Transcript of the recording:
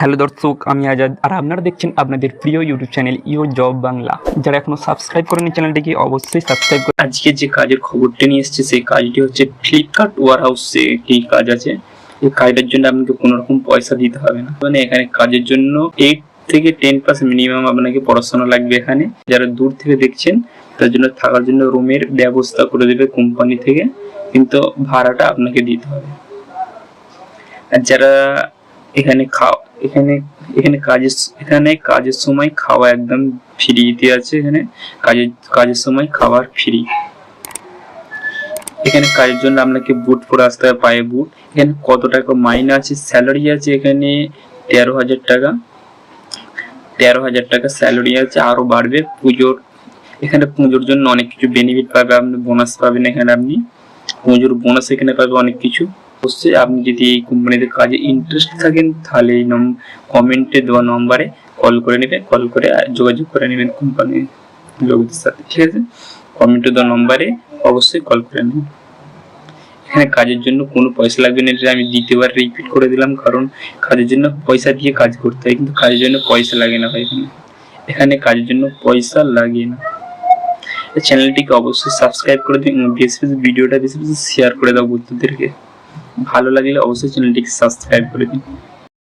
Hello দর্শক, আমি আজাদ আর আপনারা দেখছেন আপনাদের প্রিয় YouTube channel U job Bangla. যারা এখনো সাবস্ক্রাইব করেনি চ্যানেলটিকে অবশ্যই সাবস্ক্রাইব করুন। আজকে যে কাজের খবরটি নিয়ে এসেছে সেই কাজটি হচ্ছে ফ্লিপকার্ট ওয়্যারহাউসে একটি কাজ আছে। এই কাজটার জন্য আপনাকে কোনো রকম পয়সা দিতে হবে না। মানে এখানে কাজের জন্য 8 থেকে 10% মিনিমাম আপনাকে পড়াশোনা লাগবে। এখানে যারা দূর থেকে দেখছেন তার জন্য থাকার জন্য রুমের ব্যবস্থা করে দেবে কোম্পানি থেকে, কিন্তু ভাড়াটা আপনাকে দিতে হবে। আর যারা এখানে কাজের সময় খাওয়া একদম ফ্রিতে আছে। এখানে কাজের সময় খাবার ফ্রি। এখানে কাজের জন্য আপনাকে বুট পরে আসতে হবে, পায়ে বুট। এখানে কত টাকা মাইনে আছে, স্যালারি আছে এখানে 13,000 টাকা। 13,000 টাকা স্যালারি আছে, আরো বাড়বে এখানে পুজোর জন্য অনেক কিছু বেনিফিট পাবে। আপনি বোনাস পাবেন, এখানে আপনি পুজোর বোনাস এখানে পাবে অনেক কিছু। অবশ্যই আপনি যদি এই কোম্পানিতে কাজে ইন্টারেস্ট থাকেন তাহলে এই কমেন্টে দেওয়া নম্বরে কল করে যোগাযোগ করে নেবেন কোম্পানির লোকদের সাথে, ঠিক আছে? কমেন্টে দেওয়া নম্বরে অবশ্যই কল করে নেবেন। এখানে কাজের জন্য কোনো পয়সা লাগবে না, এটা আমি দ্বিতীয়বার রিপিট করে দিলাম, কারণ কাজের জন্য পয়সা দিয়ে কাজ করতে হয়, কিন্তু কাজের জন্য পয়সা লাগে না ভাই। এখানে কাজের জন্য পয়সা লাগে না। চ্যানেলটিকে অবশ্যই সাবস্ক্রাইব করে দিন, ভিডিওটা বেশি শেয়ার করে দাও বন্ধুদেরকে। ভালো লাগলে অবশ্যই চ্যানেলটিকে সাবস্ক্রাইব করে দিন।